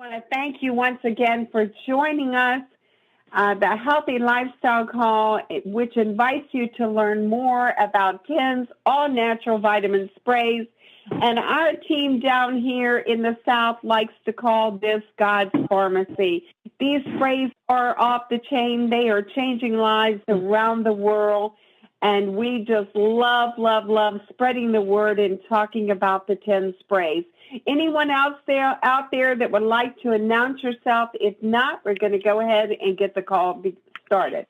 I want to thank you once again for joining us, the Healthy Lifestyle Call, which invites you to learn more about 10's all-natural vitamin sprays. And our team down here in the South likes to call this God's Pharmacy. These sprays are off the chain. They are changing lives around the world. And we just love spreading the word and talking about the 10 sprays. Anyone else out there that would like to announce yourself? If not, we're going to go ahead and get the call started.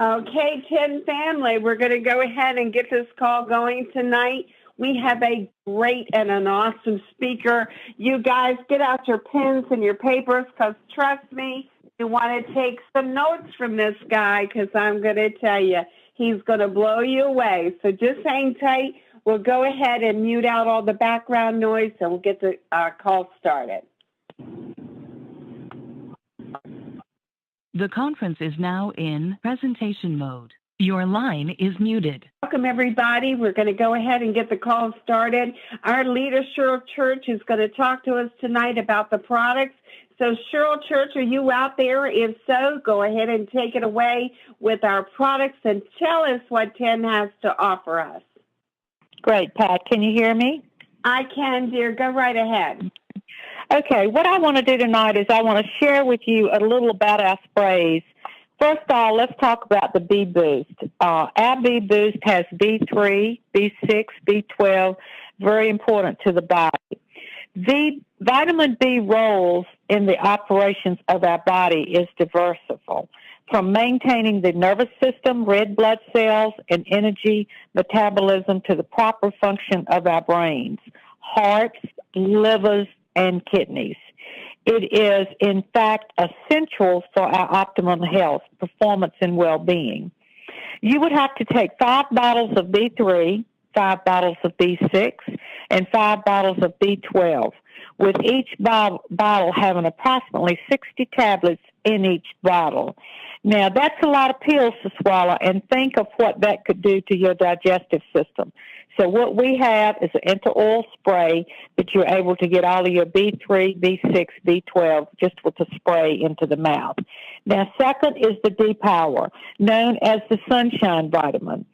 Okay, 10 family, we're going to go ahead and get this call going tonight. We have a great and an awesome speaker. You guys get out your pens and your papers, because trust me, you want to take some notes from this guy, because I'm going to tell you, he's going to blow you away. So just hang tight. We'll go ahead and mute out all the background noise, and we'll get the call started. The conference is now in presentation mode. Your line is muted. Welcome, everybody. We're going to go ahead and get the call started. Our leader, Cheryl Church, is going to talk to us tonight about the products. So, Cheryl Church, are you out there? If so, go ahead and take it away with our products and tell us what 10 has to offer us. Great, Pat. Can you hear me? I can, dear. Go right ahead. Okay, what I want to do tonight is I want to share with you a little about our sprays. First of all, let's talk about the B Boost. Our B Boost has B3, B6, B12, very important to the body. Vitamin B roles in the operations of our body is diversified, from maintaining the nervous system, red blood cells, and energy metabolism to the proper function of our brains, hearts, livers, and kidneys. It is, in fact, essential for our optimal health, performance, and well-being. You would have to take 5 bottles of B3, 5 bottles of B6, and 5 bottles of B12, with each bottle having approximately 60 tablets in each bottle. Now, that's a lot of pills to swallow, and think of what that could do to your digestive system. So what we have is an inter-oil spray that you're able to get all of your B3, B6, B12 just with a spray into the mouth. Now, second is the D-Power, known as the sunshine vitamin.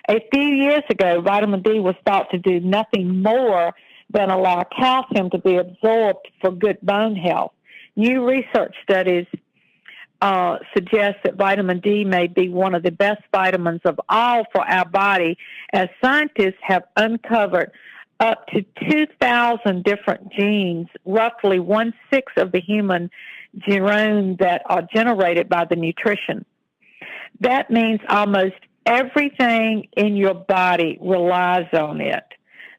A few years ago, vitamin D was thought to do nothing more than allow calcium to be absorbed for good bone health. New research studies suggest that vitamin D may be one of the best vitamins of all for our body, as scientists have uncovered up to 2,000 different genes, roughly 1/6 of the human genome, that are generated by the nutrition. That means almost everything in your body relies on it.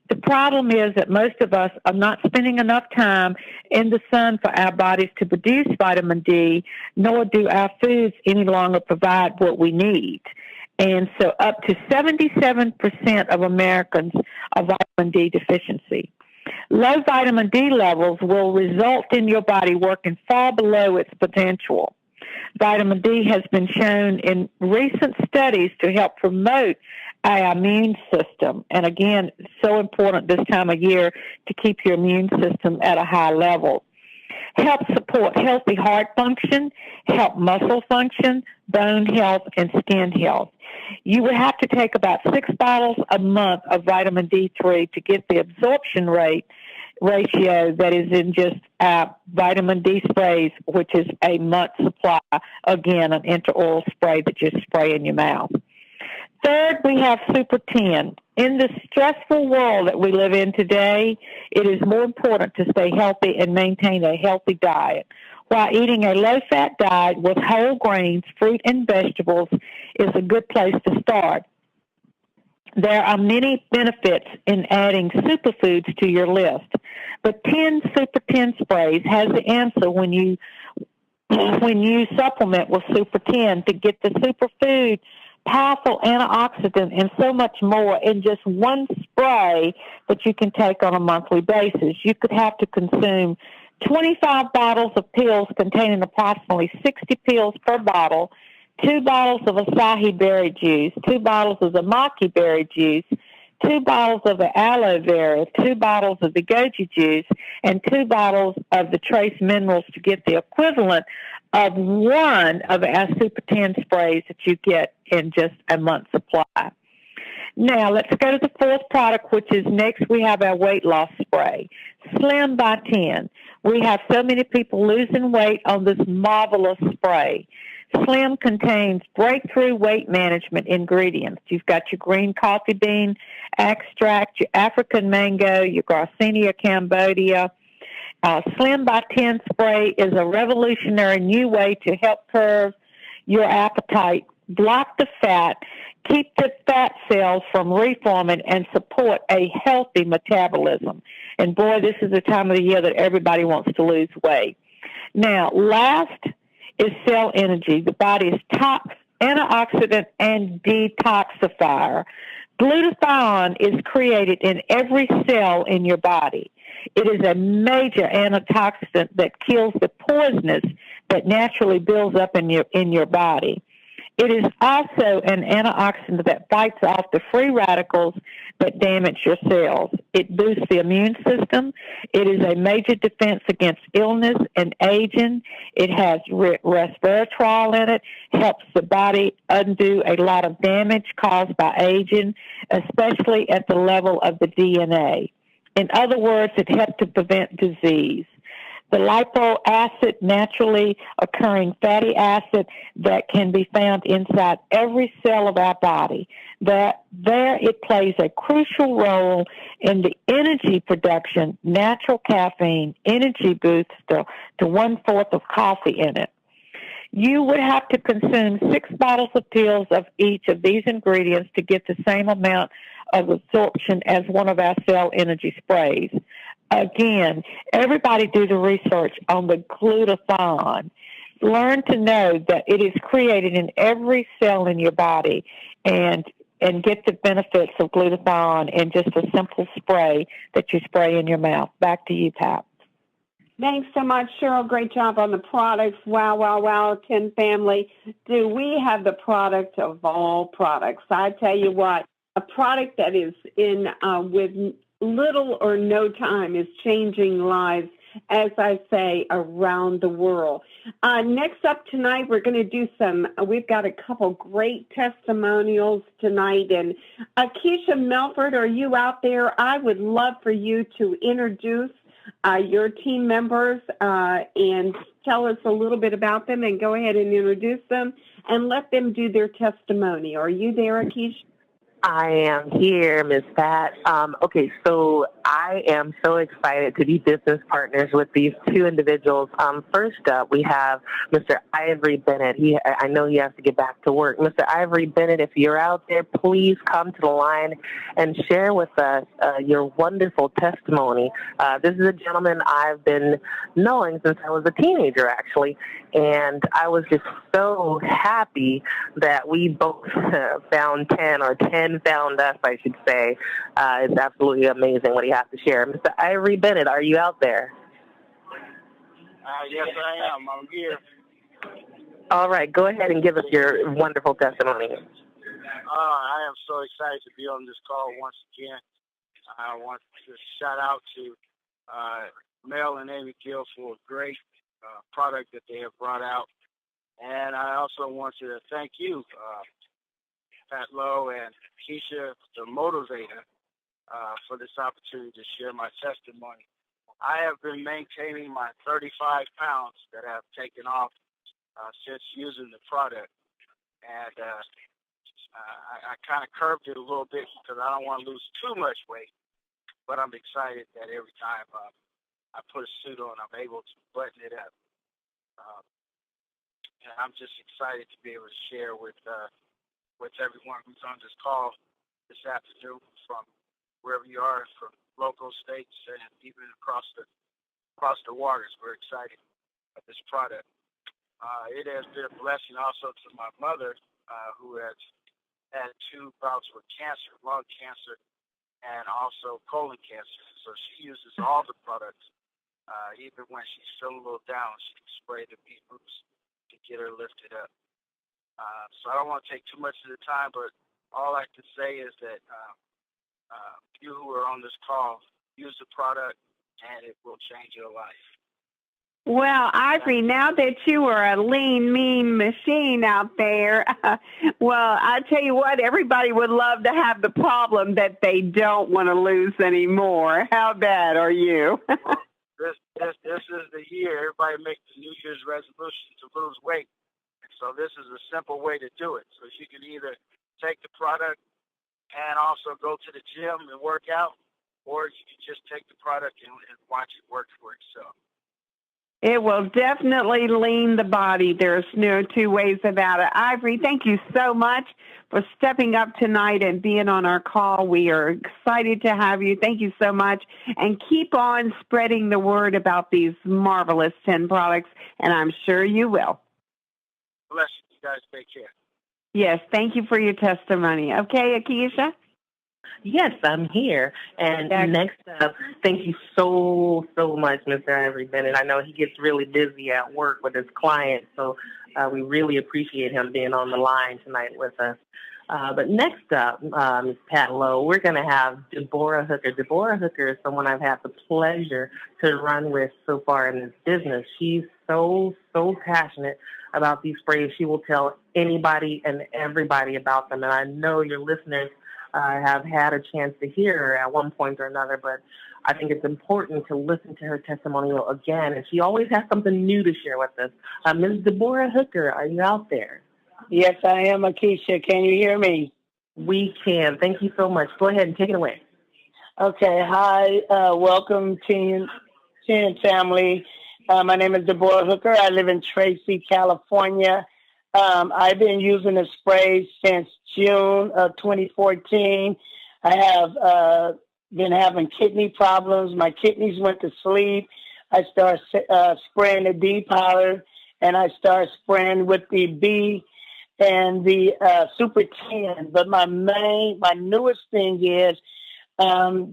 The problem is that most of us are not spending enough time in the sun for our bodies to produce vitamin D, nor do our foods any longer provide what we need. And so up to 77% of Americans are vitamin D deficiency. Low vitamin D levels will result in your body working far below its potential. Vitamin D has been shown in recent studies to help promote our immune system. And again, it's so important this time of year to keep your immune system at a high level. Help support healthy heart function, help muscle function, bone health, and skin health. You would have to take about 6 bottles a month of vitamin D3 to get the absorption ratio that is in just vitamin D sprays, which is a month supply. Again, an inter-oil spray that you spray in your mouth. Third, we have Super 10. In the stressful world that we live in today, it is more important to stay healthy and maintain a healthy diet. While eating a low-fat diet with whole grains, fruit, and vegetables is a good place to start. There are many benefits in adding superfoods to your list, but 10 Super 10 sprays has the answer when you supplement with Super 10 to get the superfood, powerful antioxidant, and so much more in just one spray that you can take on a monthly basis. You could have to consume 25 bottles of pills containing approximately 60 pills per bottle, 2 bottles of acai berry juice, 2 bottles of the maki berry juice, 2 bottles of the aloe vera, 2 bottles of the goji juice, and 2 bottles of the trace minerals to get the equivalent of one of our Super 10 sprays that you get in just a month's supply. Now, let's go to the fourth product, which is next. We have our weight loss spray, Slim by 10. We have so many people losing weight on this marvelous spray. Slim contains breakthrough weight management ingredients. You've got your green coffee bean extract, your African mango, your Garcinia Cambodia. Slim by 10 spray is a revolutionary new way to help curb your appetite, block the fat, keep the fat cells from reforming, and support a healthy metabolism. And boy, this is the time of the year that everybody wants to lose weight. Now, last is cell energy, the body's top antioxidant and detoxifier. Glutathione is created in every cell in your body. It is a major antioxidant that kills the poisonous that naturally builds up in your body. It is also an antioxidant that fights off the free radicals that damage your cells. It boosts the immune system. It is a major defense against illness and aging. It has resveratrol in it, helps the body undo a lot of damage caused by aging, especially at the level of the DNA. In other words, it helps to prevent disease. The lipo acid, naturally occurring fatty acid that can be found inside every cell of our body. There it plays a crucial role in the energy production, natural caffeine, energy booster to 1/4 of coffee in it. You would have to consume 6 bottles of pills of each of these ingredients to get the same amount of absorption as one of our cell energy sprays. Again, everybody do the research on the glutathione. Learn to know that it is created in every cell in your body, and get the benefits of glutathione in just a simple spray that you spray in your mouth. Back to you, Pat. Thanks so much, Cheryl. Great job on the products. Wow, wow, wow, 10 family. Do we have the product of all products? I tell you what, a product that is in with little or no time is changing lives, as I say, around the world. Next up tonight, we're going to do we've got a couple great testimonials tonight. And Keisha Melford, are you out there? I would love for you to introduce your team members and tell us a little bit about them, and go ahead and introduce them and let them do their testimony. Are you there, Keisha? I am here, Ms. Pat. Okay, so I am so excited to be business partners with these two individuals. First up, we have Mr. Ivory Bennett. I know he has to get back to work. Mr. Ivory Bennett, if you're out there, please come to the line and share with us your wonderful testimony. This is a gentleman I've been knowing since I was a teenager, actually, and I was just so happy that we both found 10, or 10 found us, I should say. It's absolutely amazing what he has to share. Mr. Ivory Bennett, are you out there? Yes, I am. I'm here. All right, go ahead and give us your wonderful testimony. I am so excited to be on this call once again. I want to shout out to Mel and Amy Gill for a great product that they have brought out. And I also want to thank you, Pat Lowe and Keisha, the motivator, for this opportunity to share my testimony. I have been maintaining my 35 pounds that I've taken off since using the product. And I kind of curbed it a little bit because I don't want to lose too much weight. But I'm excited that every time I put a suit on, I'm able to button it up. And I'm just excited to be able to share with everyone who's on this call this afternoon, from wherever you are, from local states and even across the waters. We're excited about this product. It has been a blessing also to my mother, who has had 2 bouts with cancer, lung cancer, and also colon cancer. So she uses all the products. Even when she's feeling a little down, she can spray the beet roots to get her lifted up. So I don't want to take too much of the time, but all I can say is that you who are on this call, use the product, and it will change your life. Well, Ivory, now that you are a lean, mean machine out there, well, I tell you what, everybody would love to have the problem that they don't want to lose anymore. How bad are you? This is the year everybody makes the New Year's resolution to lose weight. So this is a simple way to do it. So you can either take the product and also go to the gym and work out, or you can just take the product and watch it work for itself. It will definitely lean the body. There's no two ways about it. Ivory, thank you so much for stepping up tonight and being on our call. We are excited to have you. Thank you so much. And keep on spreading the word about these marvelous 10 products, and I'm sure you will. Bless you. You guys take care. Yes, thank you for your testimony. Okay, Akeisha? Yes, I'm here. And next up, thank you so much, Mr. Ivory Bennett. I know he gets really busy at work with his clients, so we really appreciate him being on the line tonight with us. But next up, Ms. Pat Lowe, we're going to have Deborah Hooker. Deborah Hooker is someone I've had the pleasure to run with so far in this business. She's so passionate about these sprays. She will tell anybody and everybody about them, and I know your listeners have had a chance to hear her at one point or another, but I think it's important to listen to her testimonial again, and she always has something new to share with us. Ms. Deborah Hooker, are you out there? Yes, I am, Akeisha. Can you hear me? We can. Thank you so much. Go ahead and take it away. Okay. Hi. Welcome, Teen family. My name is Deborah Hooker. I live in Tracy, California. I've been using the spray since June of 2014. I have been having kidney problems. My kidneys went to sleep. I started spraying the D powder, and I started spraying with the B and the Super 10. But my newest thing is,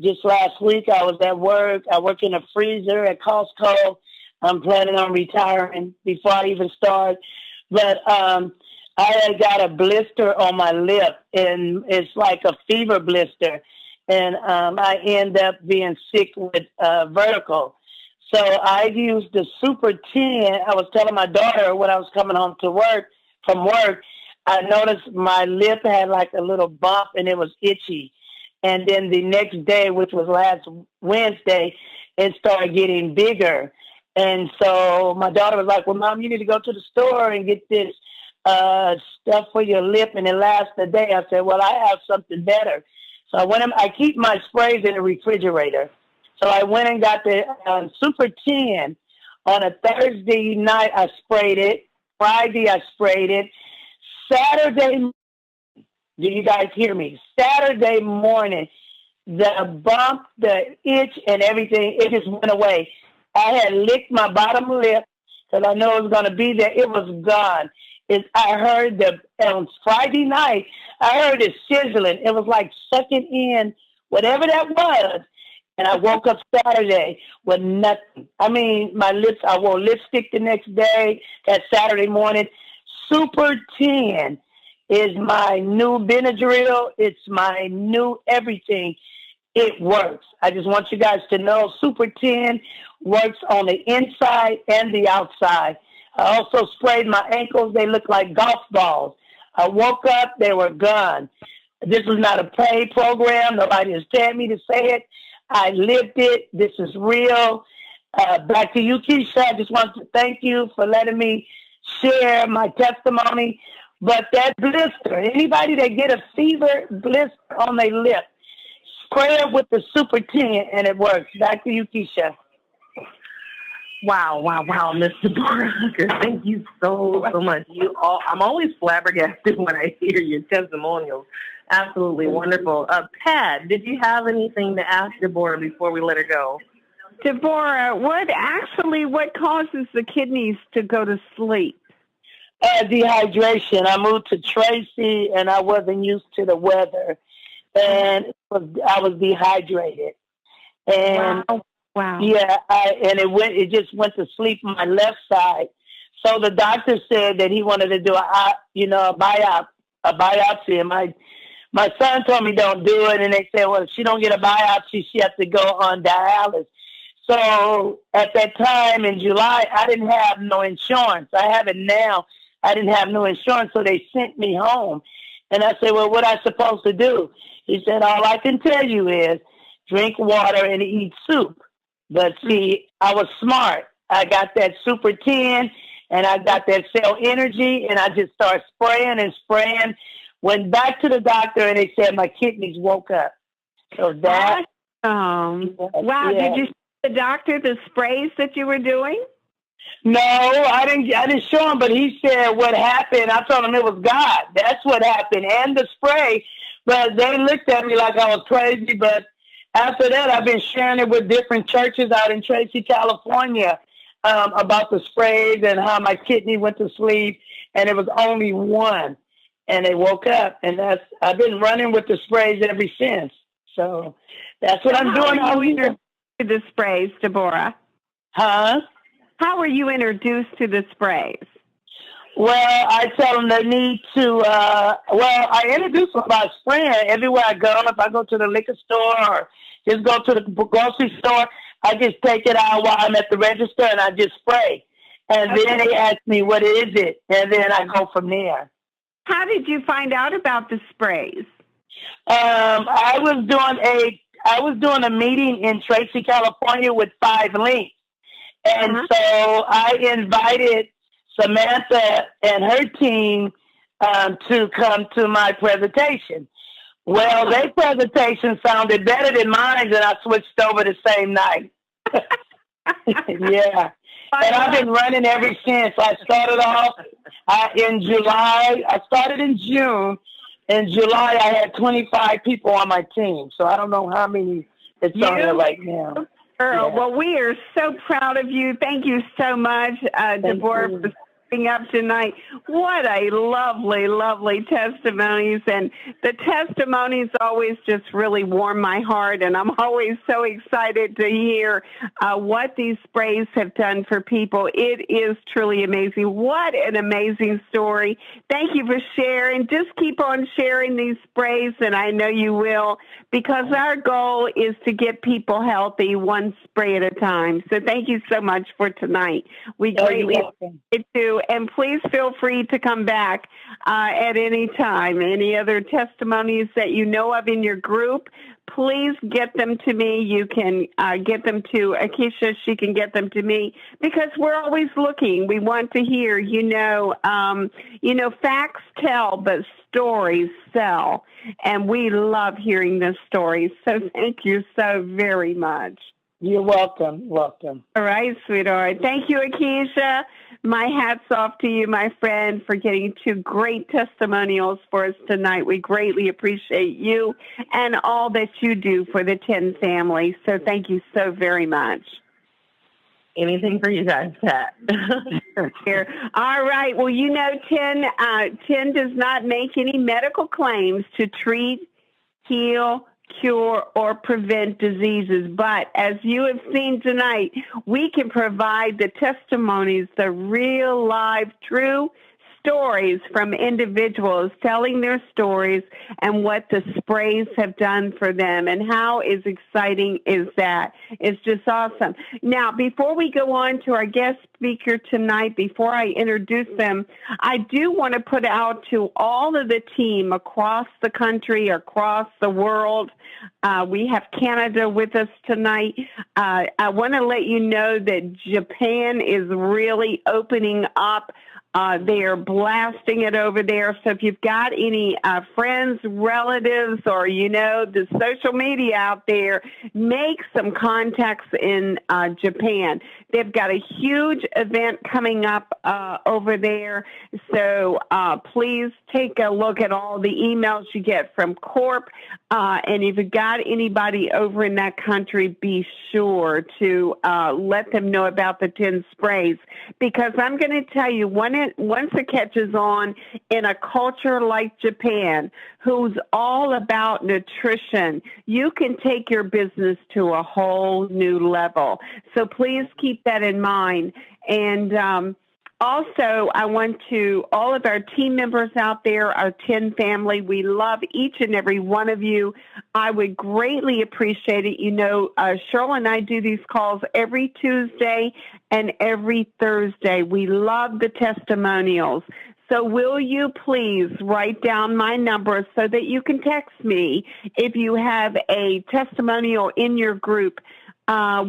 just last week I was at work. I work in a freezer at Costco. I'm planning on retiring before I even start. But I got a blister on my lip, and it's like a fever blister. And I end up being sick with vertigo. So I used the Super 10. I was telling my daughter when I was coming home from work, I noticed my lip had like a little bump, and it was itchy. And then the next day, which was last Wednesday, it started getting bigger. And so my daughter was like, well, Mom, you need to go to the store and get this stuff for your lip, and it lasts a day. I said, well, I have something better. So I keep my sprays in the refrigerator. So I went and got the Super 10. On a Thursday night, I sprayed it. Friday, I sprayed it. Saturday, do you guys hear me? Saturday morning, the bump, the itch, and everything, it just went away. I had licked my bottom lip because I know it was going to be there. It was gone. I heard on Friday night, I heard it sizzling. It was like sucking in whatever that was. And I woke up Saturday with nothing. I mean, my lips, I wore lipstick the next day, that Saturday morning. Super 10 is my new Benadryl. It's my new everything. It works. I just want you guys to know Super 10 works on the inside and the outside. I also sprayed my ankles. They look like golf balls. I woke up, they were gone. This is not a paid program. Nobody has told me to say it. I lived it. This is real. Back to you, Keisha. I just want to thank you for letting me share my testimony. But that blister, anybody that get a fever blister on their lip, spray it with the Super 10 and it works. Back to you, Keisha. Wow, Miss Deborah Hooker, thank you so much. I'm always flabbergasted when I hear your testimonials. Absolutely wonderful. Pat, did you have anything to ask Deborah before we let her go? Deborah, what causes the kidneys to go to sleep? Dehydration. I moved to Tracy and I wasn't used to the weather, and I was dehydrated. And wow. Yeah, it just went to sleep on my left side. So the doctor said that he wanted to do a biopsy, and My son told me don't do it, and they said, well, if she don't get a biopsy, she has to go on dialysis. So at that time in July, I didn't have no insurance. I have it now. I didn't have no insurance, so they sent me home. And I said, well, what am I supposed to do? He said, all I can tell you is drink water and eat soup. But see, I was smart. I got that Super 10, and I got that Cell Energy, and I just started spraying and spraying. Went back to the doctor, and they said my kidneys woke up. So that... wow. Yeah. Did you show the doctor the sprays that you were doing? No, I didn't show him, but he said what happened. I told him it was God. That's what happened, and the spray. But they looked at me like I was crazy. But after that, I've been sharing it with different churches out in Tracy, California, about the sprays and how my kidney went to sleep, and it was only one, and they woke up. And I've been running with the sprays ever since. So that's what I'm doing. How were you introduced to the sprays, Deborah? Huh? How were you introduced to the sprays? Well, I tell them they need to, I introduce them by spraying everywhere I go. If I go to the liquor store or just go to the grocery store, I just take it out while I'm at the register and I just spray. And then they ask me, what is it? And then I go from there. How did you find out about the sprays? I was doing a meeting in Tracy, California with 5 Links. And so I invited Samantha and her team to come to my presentation. Well, their presentation sounded better than mine, and I switched over the same night. Yeah. And I've been running ever since. I started off in July. I started in June. In July, I had 25 people on my team. So I don't know how many it's on there right now. Girl, Yeah. well, we are so proud of you. Thank you so much, Deborah, for stepping up tonight. What a lovely, lovely testimonies. And the testimonies always just really warm my heart. And I'm always so excited to hear what these sprays have done for people. It is truly amazing. What an amazing story. Thank you for sharing. Just keep on sharing these sprays, and I know you will, because our goal is to get people healthy one spray at a time. So thank you so much for tonight. We greatly appreciate it too. And please feel free to come back at any time. Any other testimonies that you know of in your group, please get them to me. You can get them to Akeisha. She can get them to me, because we're always looking. We want to hear, facts tell, but stories sell. And we love hearing the stories. So thank you so very much. You're welcome. Welcome. All right, sweetheart. Thank you, Akeisha. My hat's off to you, my friend, for getting 2 great testimonials for us tonight. We greatly appreciate you and all that you do for the 10 family. So thank you so very much. Anything for you guys, Pat. Here. All right. Well, 10 does not make any medical claims to treat, heal, cure, or prevent diseases. But as you have seen tonight, we can provide the testimonies, the real, live, true stories from individuals telling their stories and what the sprays have done for them. And how is exciting is that? It's just awesome. Now, before we go on to our guest speaker tonight, before I introduce them, I do want to put out to all of the team across the country, across the world. We have Canada with us tonight. I want to let you know that Japan is really opening up. They are blasting it over there. So if you've got any friends, relatives, or, the social media out there, make some contacts in Japan. They've got a huge event coming up over there. So please take a look at all the emails you get from Corp. And if you've got anybody over in that country, be sure to let them know about the 10 sprays. Because I'm going to tell you, once it catches on in a culture like Japan, who's all about nutrition, you can take your business to a whole new level. So please keep that in mind. And Also, I want to, all of our team members out there, our 10 family, we love each and every one of you. I would greatly appreciate it. You know, Cheryl and I do these calls every Tuesday and every Thursday. We love the testimonials. So will you please write down my number so that you can text me if you have a testimonial in your group.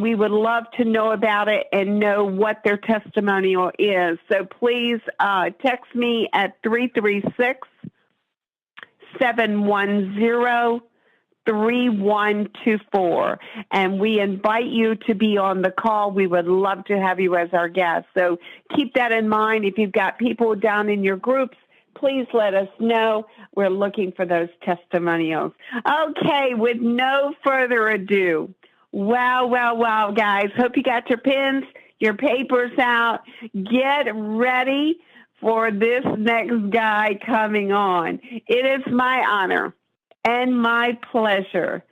We would love to know about it and know what their testimonial is. So please text me at 336-710-3124. And we invite you to be on the call. We would love to have you as our guest. So keep that in mind. If you've got people down in your groups, please let us know. We're looking for those testimonials. Okay, with no further ado, wow, guys. Hope you got your pens, your papers out. Get ready for this next guy coming on. It is my honor and my pleasure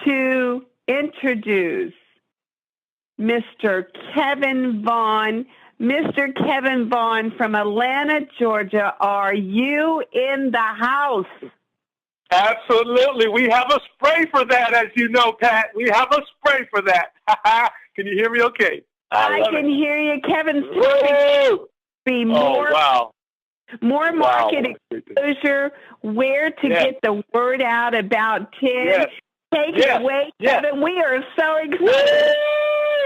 to introduce Mr. Kevin Vaughn. Mr. Kevin Vaughn from Atlanta, Georgia. Are you in the house? Absolutely. We have a spray for that, as you know, Pat. We have a spray for that. Can you hear me okay? I can hear you, Kevin. Be more market exposure, where to get the word out about TIN. Yes. Take it away, Kevin. We are so excited.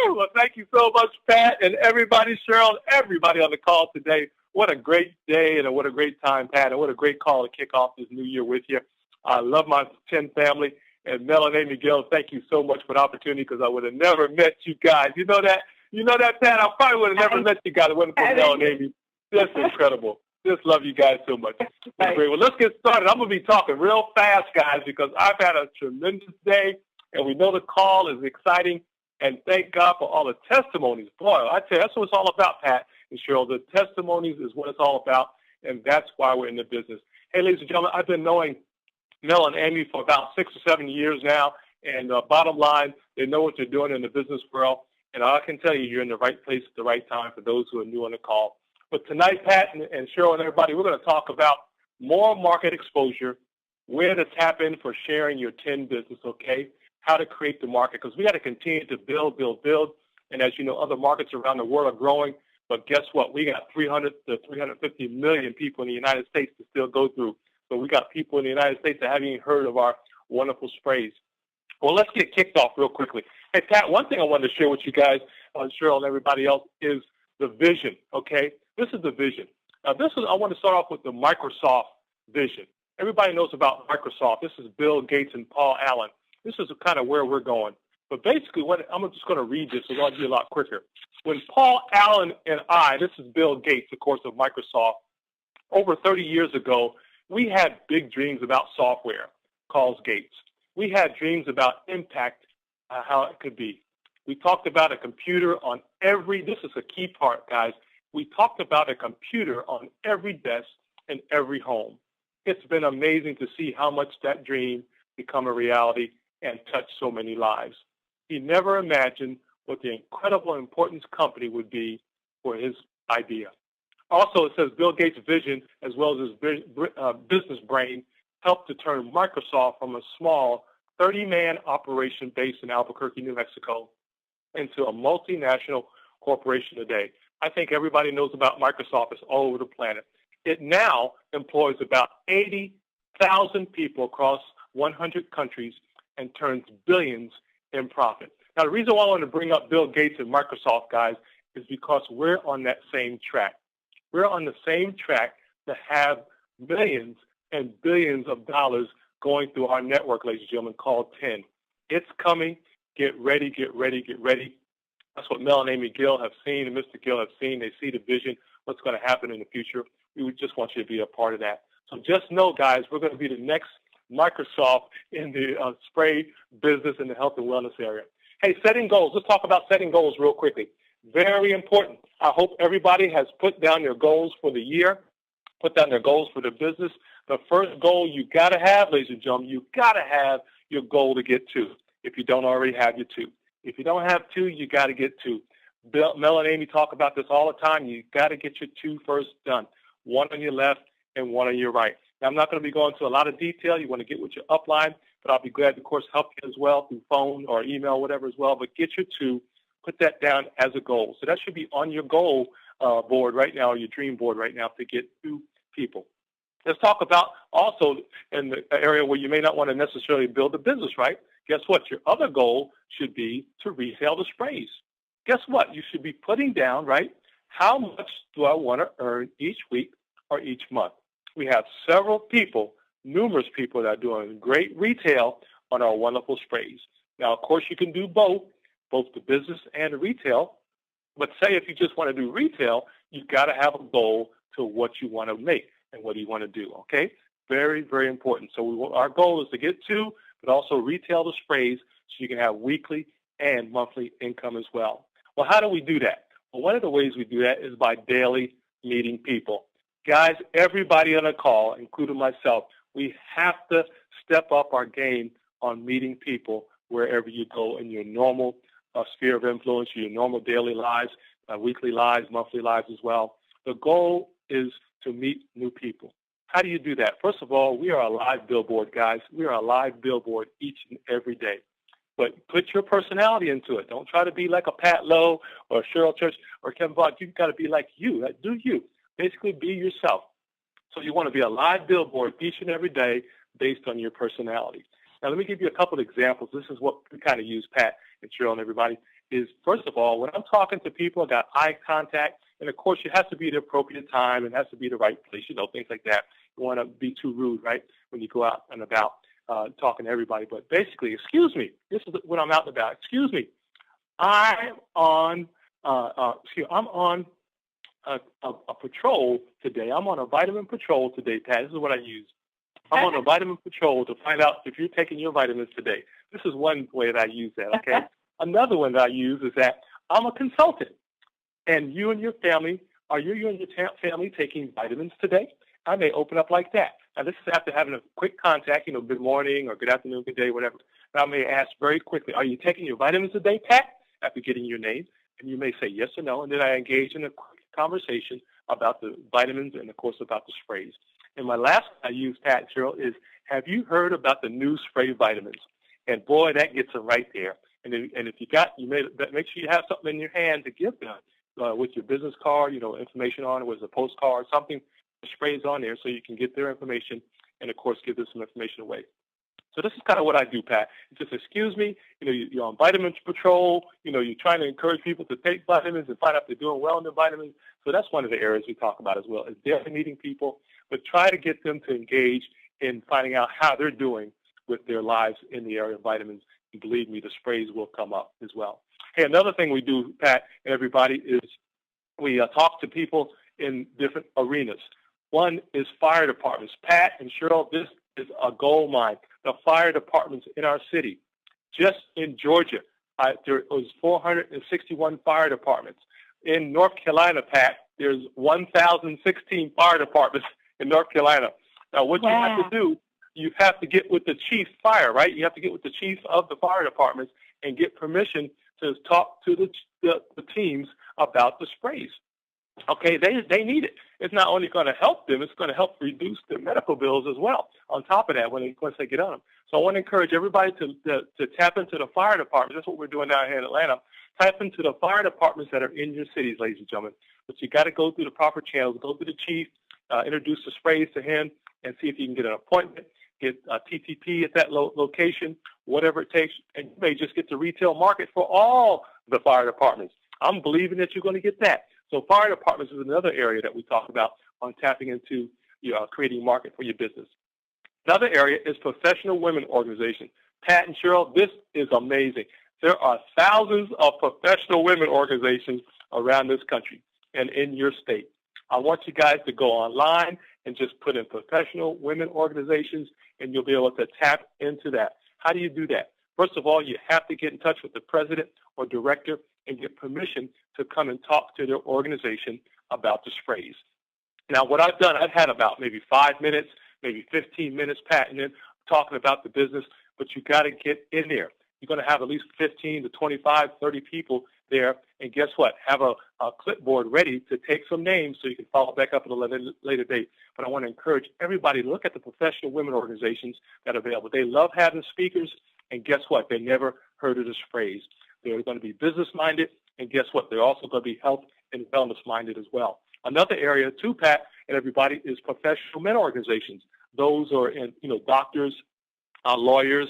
Well, thank you so much, Pat, and everybody, Cheryl, everybody on the call today. What a great day and what a great time, Pat, and what a great call to kick off this new year with you. I love my 10 family, and Mel and Amy Gill, thank you so much for the opportunity because I would have never met you guys. You know that, Pat? I probably would have never met you guys if it wasn't for Mel and Amy. Just incredible. Just love you guys so much. Great. Well, let's get started. I'm going to be talking real fast, guys, because I've had a tremendous day, and we know the call is exciting, and thank God for all the testimonies. Boy, I tell you, that's what it's all about, Pat and Cheryl. The testimonies is what it's all about, and that's why we're in the business. Hey, ladies and gentlemen, I've been knowing Mel and Amy for about 6 or 7 years now, and bottom line, they know what they're doing in the business world, and I can tell you, you're in the right place at the right time for those who are new on the call. But tonight, Pat and Cheryl and everybody, we're going to talk about more market exposure, where to tap in for sharing your 10 business, okay, how to create the market, because we got to continue to build. And as you know, other markets around the world are growing, but guess what? We got 300 to 350 million people in the United States to still go through. So we got people in the United States that haven't even heard of our wonderful sprays. Well, let's get kicked off real quickly. Hey, Pat, one thing I wanted to share with you guys, Cheryl and everybody else, is the vision, okay? This is the vision. Now, I want to start off with the Microsoft vision. Everybody knows about Microsoft. This is Bill Gates and Paul Allen. This is kind of where we're going. But basically, I'm just going to read this so I'll be a lot quicker. When Paul Allen and this is Bill Gates, of course, of Microsoft, over 30 years ago, we had big dreams about software called Gates. We had dreams about impact, how it could be. We talked about a computer on this is a key part, guys. We talked about a computer on every desk in every home. It's been amazing to see how much that dream become a reality and touch so many lives. He never imagined what the incredible importance company would be for his idea. Also, it says Bill Gates' vision, as well as his business brain, helped to turn Microsoft from a small 30-man operation based in Albuquerque, New Mexico, into a multinational corporation today. I think everybody knows about Microsoft. It's all over the planet. It now employs about 80,000 people across 100 countries and turns billions in profit. Now, the reason why I want to bring up Bill Gates and Microsoft, guys, is because we're on that same track. We're on the same track to have millions and billions of dollars going through our network, ladies and gentlemen, called TIN. It's coming. Get ready, get ready, get ready. That's what Mel and Amy Gill have seen and Mr. Gill have seen. They see the vision, what's going to happen in the future. We would just want you to be a part of that. So just know, guys, we're going to be the next Microsoft in the spray business in the health and wellness area. Hey, setting goals. Let's talk about setting goals real quickly. Very important. I hope everybody has put down their goals for the year, put down their goals for the business. The first goal you got to have, ladies and gentlemen, you got to have your goal to get to if you don't already have your 2. If you don't have 2, you got to get 2. Mel and Amy talk about this all the time. You got to get your two first done, one on your left and one on your right. Now, I'm not going to be going into a lot of detail. You want to get with your upline, but I'll be glad to, of course, help you as well through phone or email, whatever as well. But get your two, put that down as a goal. So that should be on your goal board right now, or your dream board right now, to get two people. Let's talk about also in the area where you may not want to necessarily build a business, right? Guess what? Your other goal should be to retail the sprays. Guess what? You should be putting down, right, how much do I want to earn each week or each month? We have several people, numerous people that are doing great retail on our wonderful sprays. Now, of course, you can do both the business and the retail. But say if you just want to do retail, you've got to have a goal to what you want to make and what do you want to do, okay? Very, very important. So our goal is to get two, but also retail the sprays so you can have weekly and monthly income as well. Well, how do we do that? Well, one of the ways we do that is by daily meeting people. Guys, everybody on the call, including myself, we have to step up our game on meeting people wherever you go in your normal sphere of influence, your normal daily lives, weekly lives, monthly lives as well. The goal is to meet new people. How do you do that? First of all, we are a live billboard, guys. We are a live billboard each and every day. But put your personality into it. Don't try to be like a Pat Lowe or Cheryl Church or Kevin Vaughn. You've got to be like you. Do you. Basically, be yourself. So you want to be a live billboard each and every day based on your personality. Now, let me give you a couple of examples. This is what we kind of use, Pat and Cheryl and everybody, is first of all, when I'm talking to people, I got eye contact. And, of course, it has to be the appropriate time and it has to be the right place, things like that. You want to be too rude, right, when you go out and about talking to everybody. But basically, excuse me, this is what I'm out and about. Excuse me, I'm on a patrol today. I'm on a vitamin patrol today, Pat. This is what I use. I'm on a vitamin patrol to find out if you're taking your vitamins today. This is one way that I use that, okay? Another one that I use is that I'm a consultant. And you and your family, are you and your family taking vitamins today? I may open up like that. Now, this is after having a quick contact, good morning or good afternoon, good day, whatever. And I may ask very quickly, are you taking your vitamins today, Pat? After getting your name. And you may say yes or no. And then I engage in a quick conversation about the vitamins and, of course, about the sprays. And my last one I use, Pat and Cheryl, is have you heard about the new spray vitamins? And, boy, that gets them right there. And if make sure you have something in your hand to give them. With your business card, information on it, with a postcard, something, sprays on there so you can get their information and, of course, give them some information away. So this is kind of what I do, Pat. Just excuse me, you're on vitamin patrol, you're trying to encourage people to take vitamins and find out if they're doing well in their vitamins. So that's one of the areas we talk about as well, is daily meeting people, but try to get them to engage in finding out how they're doing with their lives in the area of vitamins. And believe me, the sprays will come up as well. Hey, another thing we do, Pat and everybody, is we talk to people in different arenas. One is fire departments. Pat and Cheryl, this is a gold mine. The fire departments in our city. Just in Georgia, there was 461 fire departments. In North Carolina, Pat, there's 1,016 fire departments in North Carolina. Now, what you have to do, you have to get with the chief fire, right? You have to get with the chief of the fire departments and get permission to talk to the teams about the sprays. Okay, they need it. It's not only going to help them, it's going to help reduce their medical bills as well. On top of that, once they get on them. So I want to encourage everybody to tap into the fire department. That's what we're doing down here in Atlanta. Tap into the fire departments that are in your cities, ladies and gentlemen. But you got to go through the proper channels. Go to the chief, introduce the sprays to him, and see if you can get an appointment, get a TTP at that location, whatever it takes, and you may just get the retail market for all the fire departments. I'm believing that you're going to get that. So fire departments is another area that we talk about on tapping into creating market for your business. Another area is professional women organizations. Pat and Cheryl, this is amazing. There are thousands of professional women organizations around this country and in your state. I want you guys to go online and just put in professional women organizations, and you'll be able to tap into that. How do you do that? First of all, you have to get in touch with the president or director and get permission to come and talk to their organization about the sprays. Now, what I've done, I've had about maybe 5 minutes, maybe 15 minutes, Pat, and then talking about the business, but you got to get in there. you're going to have at least 15 to 25, 30 people there. And guess what? Have a clipboard ready to take some names so you can follow back up at a later date. But I want to encourage everybody to look at the professional women organizations that are available. They love having speakers, and guess what? They never heard of this phrase. They're going to be business-minded, and guess what? They're also going to be health and wellness-minded as well. Another area, too, Pat, and everybody, is professional men organizations. Those are in, doctors, lawyers,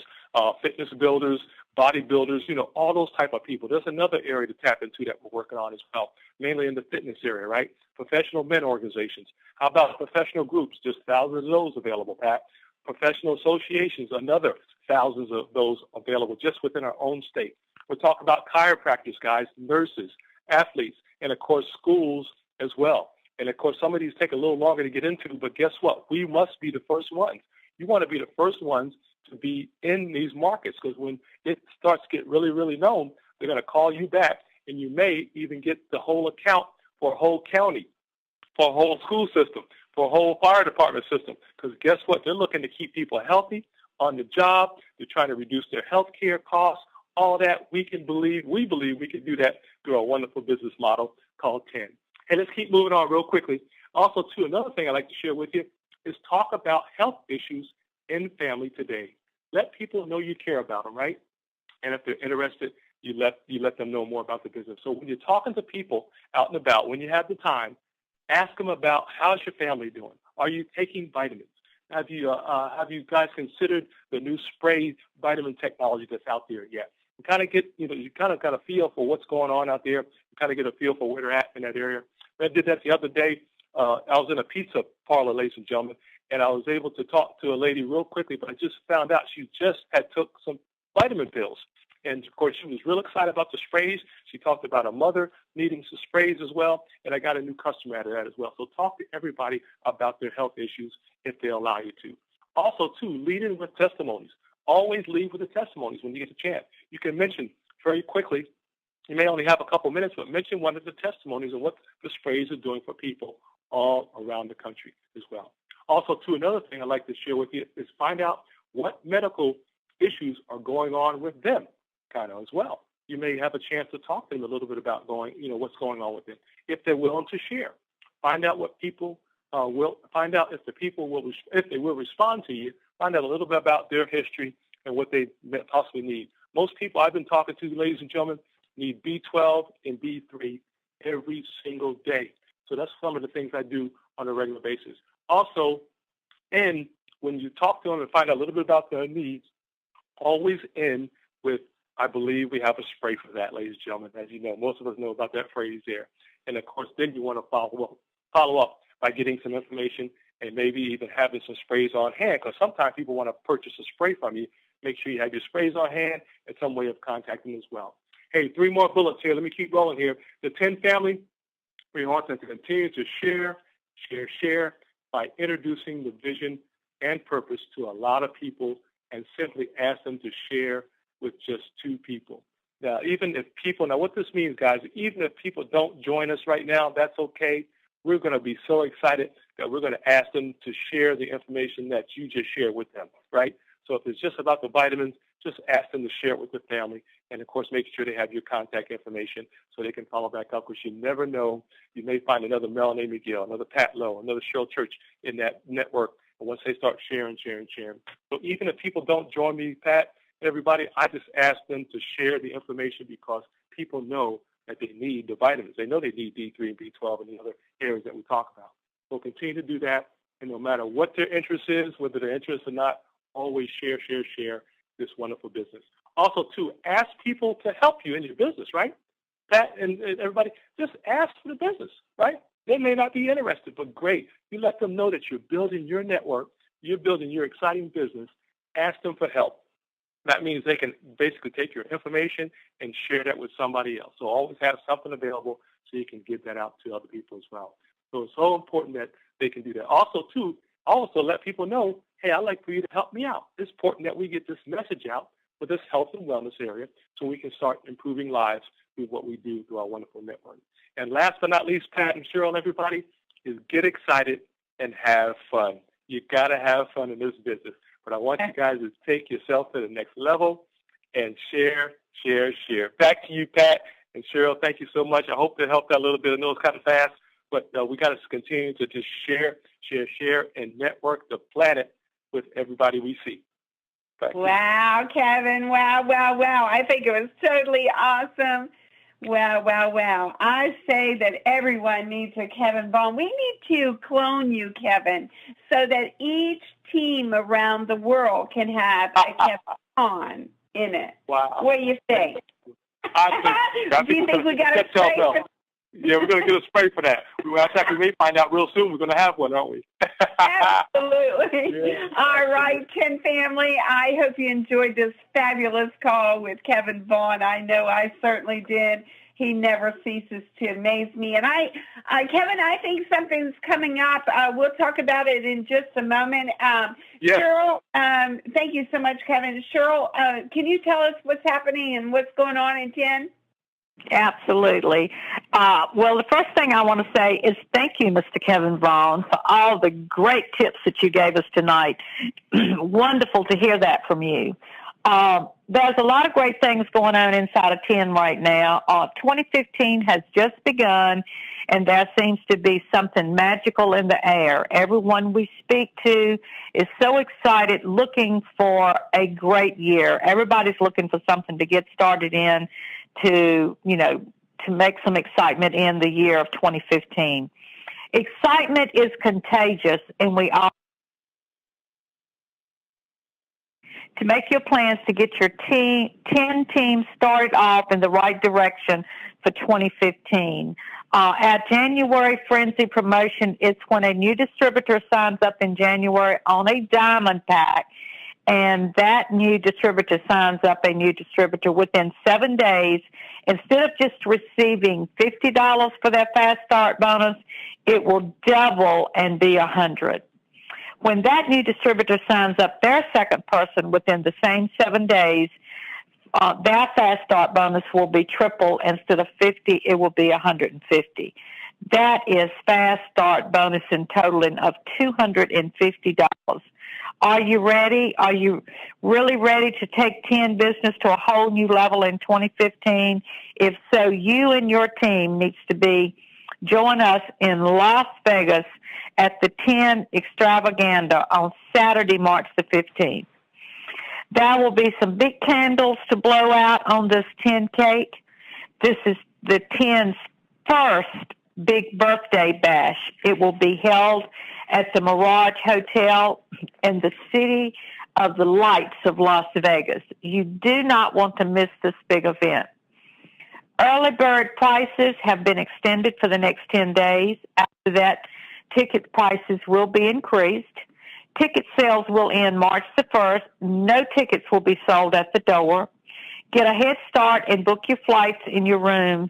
fitness builders, bodybuilders, all those type of people. There's another area to tap into that we're working on as well, mainly in the fitness area, right? Professional men organizations. How about professional groups? Just thousands of those available, Pat. Professional associations, another thousands of those available just within our own state. We're talking about chiropractors, guys, nurses, athletes, and, of course, schools as well. And, of course, some of these take a little longer to get into, but guess what? We must be the first ones. You want to be the first ones to be in these markets, because when it starts to get really, really known, they're going to call you back, and you may even get the whole account for a whole county, for a whole school system, for a whole fire department system. Because guess what? They're looking to keep people healthy on the job. They're trying to reduce their health care costs. All that we believe we can do that through a wonderful business model called 10. Hey, let's keep moving on real quickly. Also, too, another thing I'd like to share with you is talk about health issues in family today. Let people know you care about them, right? And if they're interested, you let them know more about the business. So when you're talking to people out and about, when you have the time, ask them about, how's your family doing? Are you taking vitamins? Have you guys considered the new spray vitamin technology that's out there yet? You kind of get, you kind of got a feel for what's going on out there. You kind of get a feel for where they're at in that area. I did that the other day. I was in a pizza parlor, ladies and gentlemen, and I was able to talk to a lady real quickly, but I just found out she just had took some vitamin pills. And, of course, she was real excited about the sprays. She talked about a mother needing some sprays as well, and I got a new customer out of that as well. So talk to everybody about their health issues if they allow you to. Also, too, lead in with testimonies. Always lead with the testimonies when you get the chance. You can mention very quickly, you may only have a couple minutes, but mention one of the testimonies and what the sprays are doing for people all around the country as well. Also, too, another thing I'd like to share with you is find out what medical issues are going on with them, kind of as well. You may have a chance to talk to them a little bit about what's going on with them. If they're willing to share, find out what people will find out if the people will, if they will respond to you. Find out a little bit about their history and what they possibly need. Most people I've been talking to, ladies and gentlemen, need B12 and B3 every single day. So that's some of the things I do on a regular basis. Also, and when you talk to them and find out a little bit about their needs, always end with, I believe we have a spray for that, ladies and gentlemen. As you know, most of us know about that phrase there. And, of course, then you want to follow up by getting some information and maybe even having some sprays on hand, because sometimes people want to purchase a spray from you. Make sure you have your sprays on hand and some way of contacting them as well. Hey, 3 more bullets here. Let me keep rolling here. The 10 family, we want them to continue to share by introducing the vision and purpose to a lot of people and simply ask them to share with just 2 people. Now, what this means, guys, even if people don't join us right now, that's okay. We're going to be so excited that we're going to ask them to share the information that you just shared with them, right? So if it's just about the vitamins, just ask them to share it with the family. And, of course, make sure they have your contact information so they can follow back up, because you never know. You may find another Mel and Amy Gill, another Pat Lowe, another Cheryl Church in that network. And once they start sharing. So even if people don't join me, Pat, everybody, I just ask them to share the information, because people know that they need the vitamins. They know they need D3 and B12 and the other areas that we talk about. So continue to do that. And no matter what their interest is, whether they're interested or not, always share this wonderful business. Also, too, ask people to help you in your business, right? Pat and everybody, just ask for the business, right? They may not be interested, but great. You let them know that you're building your network, you're building your exciting business. Ask them for help. That means they can basically take your information and share that with somebody else. So always have something available so you can get that out to other people as well. So it's so important that they can do that. Also, too, let people know, hey, I'd like for you to help me out. It's important that we get this message out for this health and wellness area so we can start improving lives through what we do through our wonderful network. And last but not least, Pat and Cheryl, everybody, is get excited and have fun. You got to have fun in this business. But I want you guys to take yourself to the next level and share. Back to you, Pat and Cheryl. Thank you so much. I hope that helped out a little bit. I know it's kind of fast, but we got to continue to just share, and network the planet with everybody we see. Wow, Kevin. Wow. I think it was totally awesome. Wow. I say that everyone needs a Kevin Vaughn. We need to clone you, Kevin, so that each team around the world can have a Kevin Vaughn in it. Wow. What do you think? Do you think we got a spray for that? Yeah, we're going to get a spray for that. We may find out real soon we're going to have one, aren't we? Absolutely. Yeah. All right, Ken family, I hope you enjoyed this fabulous call with Kevin Vaughn. I know I certainly did. He never ceases to amaze me. And Kevin, I think something's coming up. We'll talk about it in just a moment. Yes. Cheryl, thank you so much, Kevin. Cheryl, can you tell us what's happening and what's going on in 10? Absolutely. Well, the first thing I want to say is thank you, Mr. Kevin Vaughn, for all the great tips that you gave us tonight. Wonderful to hear that from you. There's a lot of great things going on inside of 10 right now. 2015 has just begun, and there seems to be something magical in the air. Everyone we speak to is so excited, looking for a great year. Everybody's looking for something to get started in to make some excitement in the year of 2015. Excitement is contagious, and we all to make your plans to get your 10 teams started off in the right direction for 2015. Our January Frenzy promotion is when a new distributor signs up in January on a diamond pack, and that new distributor signs up a new distributor within 7 days. Instead of just receiving $50 for their fast start bonus, it will double and be $100. When that new distributor signs up their second person within the same 7 days, their fast start bonus will be triple. Instead of 50, it will be 150. That is fast start bonus in totaling of $250. Are you ready? Are you really ready to take 10 business to a whole new level in 2015? If so, you and your team needs to join us in Las Vegas at the 10 Extravaganza on Saturday, March the 15th. There will be some big candles to blow out on this 10 cake. This is the 10's first big birthday bash. It will be held at the Mirage Hotel in the City of the Lights of Las Vegas. You do not want to miss this big event. Early bird prices have been extended for the next 10 days. After that, ticket prices will be increased. Ticket sales will end March the 1st. No tickets will be sold at the door. Get a head start and book your flights in your rooms.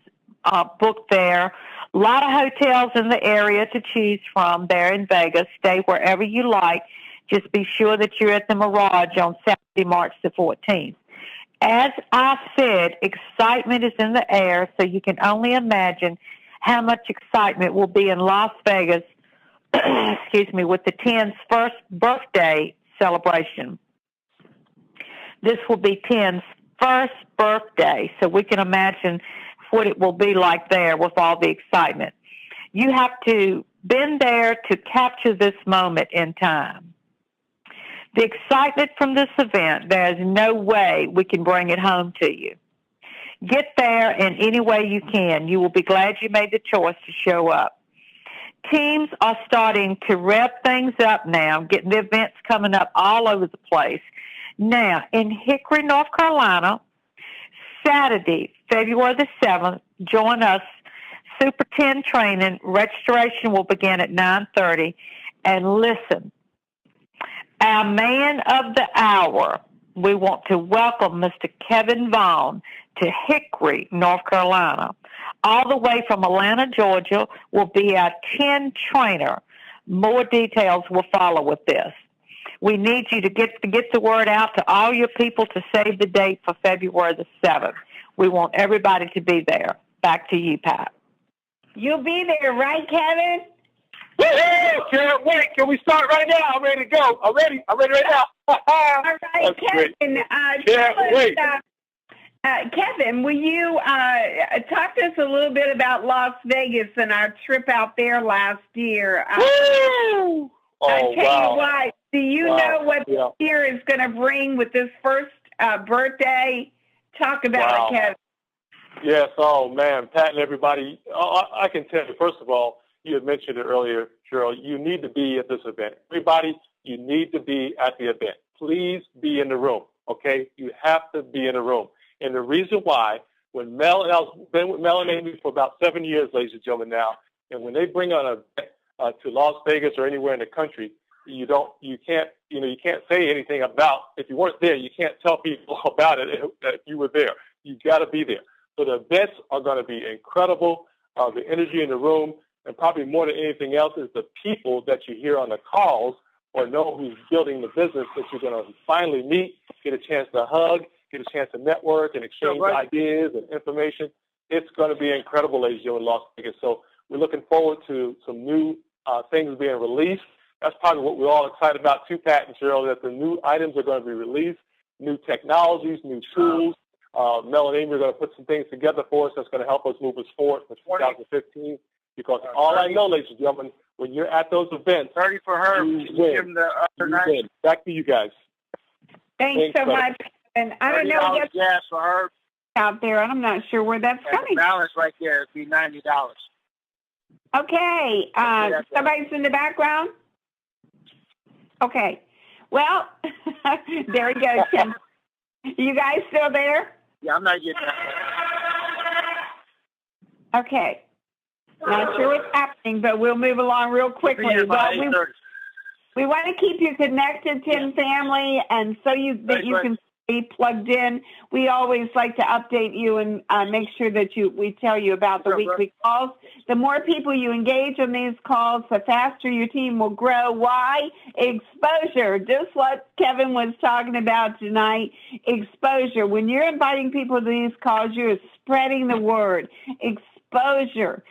Book there. A lot of hotels in the area to choose from there in Vegas. Stay wherever you like. Just be sure that you're at the Mirage on Saturday, March the 14th. As I said, excitement is in the air, so you can only imagine how much excitement will be in Las Vegas, with the 10's first birthday celebration. This will be 10's first birthday, so we can imagine what it will be like there with all the excitement. You have to been there to capture this moment in time. The excitement from this event, there's no way we can bring it home to you. Get there in any way you can. You will be glad you made the choice to show up. Teams are starting to rev things up now, getting the events coming up all over the place. Now, in Hickory, North Carolina, Saturday, February the 7th, join us. Super 10 training. Registration will begin at 9:30. And listen, our man of the hour, we want to welcome Mr. Kevin Vaughn to Hickory, North Carolina. All the way from Atlanta, Georgia, will be our 10 trainer. More details will follow with this. We need you to get the word out to all your people to save the date for February the 7th. We want everybody to be there. Back to you, Pat. You'll be there, right, Kevin? Woo-hoo! Can't wait. Can we start right now? I'm ready to go. I'm ready right now. All right, That's Kevin. Can't wait. Kevin, will you talk to us a little bit about Las Vegas and our trip out there last year? Woo! I tell Wow. you what, do you know what this year is going to bring with this first birthday? Talk about it, Kevin. Yes, oh man, Pat and everybody, I can tell you, first of all, you had mentioned it earlier, Cheryl, you need to be at this event. Everybody, you need to be at the event. Please be in the room, okay? You have to be in the room. And the reason why, when Mel, and I've been with Mel and Amy for about 7 years, ladies and gentlemen, now, and when they bring on a to Las Vegas or anywhere in the country, you can't say anything about, if you weren't there, you can't tell people about it if you were there. You got to be there. So the events are going to be incredible. The energy in the room, and probably more than anything else, is the people that you hear on the calls or know who's building the business that you're going to finally meet, get a chance to hug, get a chance to network and exchange ideas and information. It's going to be incredible, ladies and gentlemen, in Las Vegas. So we're looking forward to some new things being released. That's probably what we're all excited about too, Pat and Cheryl, that the new items are going to be released, new technologies, new tools. Mel and Amy are going to put some things together for us that's going to help us move us forward for 2015. Because all I know, ladies and gentlemen, when you're at those events, 30 for her. You win. Back to you guys. Thanks so much. And I don't know what's gas for her out there, and I'm not sure where that's coming. Balance right there, it'd be $90. Okay. Somebody's in the background? Okay. Well, there he goes, Tim. You guys still there? Yeah, I'm not getting that. Okay. Not sure what's happening, but we'll move along real quickly. We want to keep you connected, Tim family, and so that you can be plugged in. We always like to update you and make sure that we tell you about the weekly calls. The more people you engage on these calls, the faster your team will grow. Why? Exposure. Just what Kevin was talking about tonight. Exposure. When you're inviting people to these calls, you're spreading the word. Exposure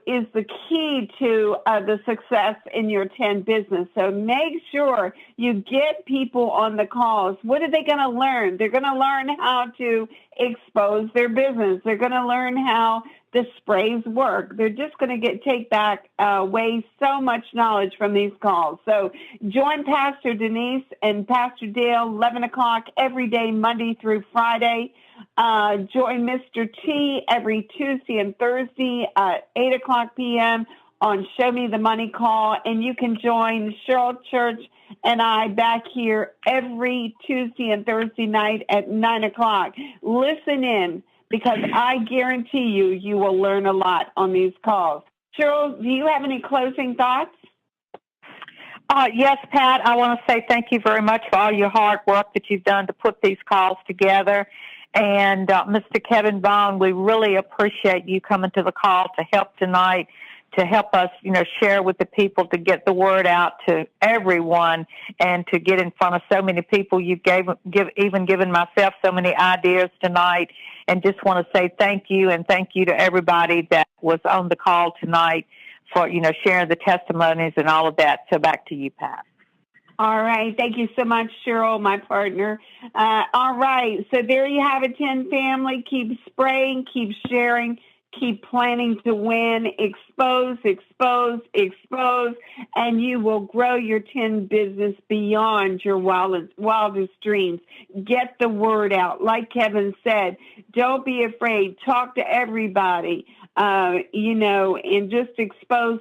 is the key to the success in your 10 business. So make sure you get people on the calls. What are they going to learn? They're going to learn how to expose their business. They're going to learn how the sprays work. They're just going to take back away so much knowledge from these calls. So join Pastor Denise and Pastor Dale 11 o'clock every day, Monday through Friday. Join Mr. T every Tuesday and Thursday at 8 o'clock p.m. on Show Me the Money Call. And you can join Cheryl Church and I back here every Tuesday and Thursday night at 9 o'clock. Listen in, because I guarantee you will learn a lot on these calls. Cheryl, do you have any closing thoughts? Yes, Pat, I want to say thank you very much for all your hard work that you've done to put these calls together. And Mr. Kevin Bond, we really appreciate you coming to the call to help tonight, to help us, share with the people, to get the word out to everyone, and to get in front of so many people. You've even given myself so many ideas tonight, and just want to say thank you, and thank you to everybody that was on the call tonight for, sharing the testimonies and all of that. So back to you, Pat. All right. Thank you so much, Cheryl, my partner. All right. So there you have it, 10 family. Keep spraying, keep sharing, keep planning to win. Expose, expose, expose, and you will grow your 10 business beyond your wildest dreams. Get the word out. Like Kevin said, don't be afraid. Talk to everybody. And just expose.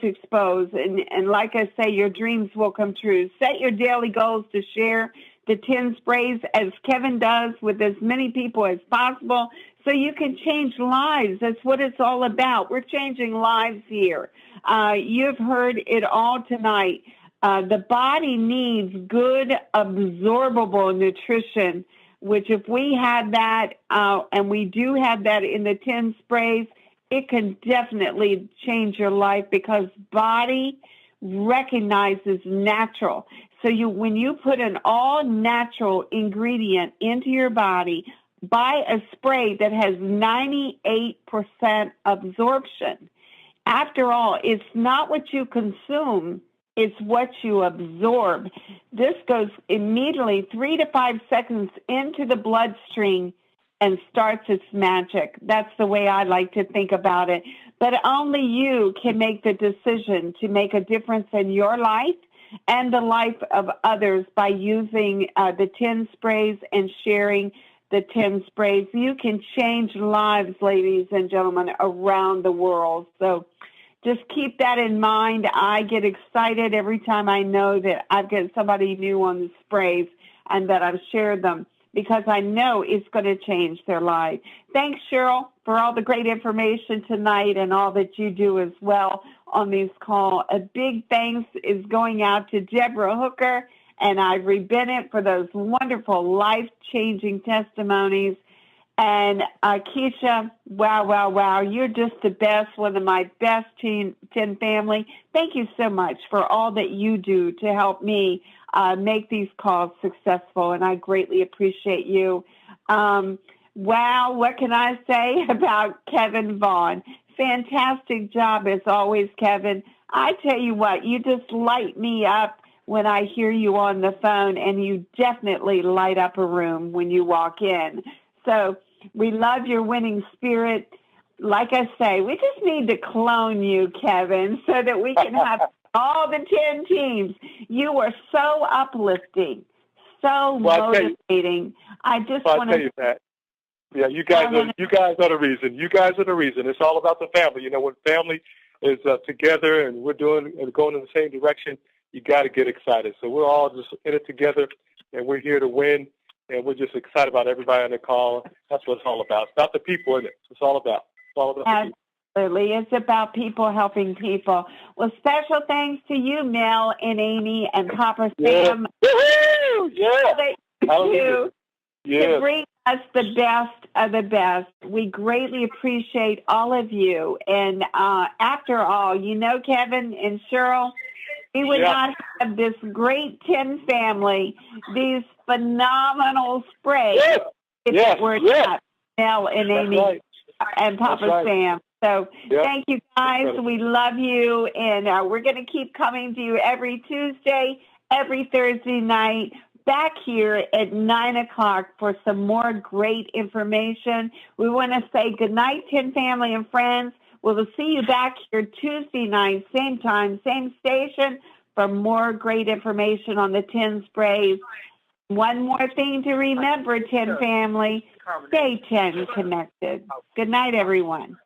And like I say, your dreams will come true. Set your daily goals to share the 10 sprays, as Kevin does, with as many people as possible, so you can change lives. That's what it's all about. We're changing lives here. You've heard it all tonight. The body needs good, absorbable nutrition, which if we had that, and we do have that in the 10 sprays, it can definitely change your life, because body recognizes natural. So when you put an all-natural ingredient into your body, buy a spray that has 98% absorption. After all, it's not what you consume, it's what you absorb. This goes immediately 3 to 5 seconds into the bloodstream and starts its magic. That's the way I like to think about it. But only you can make the decision to make a difference in your life and the life of others by using the 10 sprays and sharing the 10 sprays. You can change lives, ladies and gentlemen, around the world. So just keep that in mind. I get excited every time I know that I've got somebody new on the sprays and that I've shared them, because I know it's going to change their life. Thanks, Cheryl, for all the great information tonight and all that you do as well on this call. A big thanks is going out to Deborah Hooker and Ivory Bennett for those wonderful life-changing testimonies. And Keisha, wow, you're just the best, one of my best 10 family. Thank you so much for all that you do to help me make these calls successful, and I greatly appreciate you. Wow, what can I say about Kevin Vaughn? Fantastic job as always, Kevin. I tell you what, you just light me up when I hear you on the phone, and you definitely light up a room when you walk in. So we love your winning spirit. Like I say, we just need to clone you, Kevin, so that we can have all the 10 teams. You are so uplifting, so motivating. I just want to tell you that. Yeah, you guys are the reason. You guys are the reason. It's all about the family. You know, when family is together and we're doing and going in the same direction, you got to get excited. So we're all just in it together, and we're here to win. And we're just excited about everybody on the call. That's what it's all about. It's not the people, isn't it? It's all about. It's all about the people. Absolutely. It's about people helping people. Well, special thanks to you, Mel and Amy and Papa Sam. Woo-hoo! Yeah. To bring us the best of the best. We greatly appreciate all of you. And after all, you know, Kevin and Cheryl, we would not have this great 10 family, these phenomenal sprays, if it were not Mel and Amy and Papa Sam. So thank you, guys. We love you, and we're going to keep coming to you every Tuesday, every Thursday night, back here at 9 o'clock for some more great information. We want to say good night, 10 family and friends. We'll see you back here Tuesday night, same time, same station, for more great information on the 10 sprays. One more thing to remember, 10 family, stay 10 connected. Good night, everyone.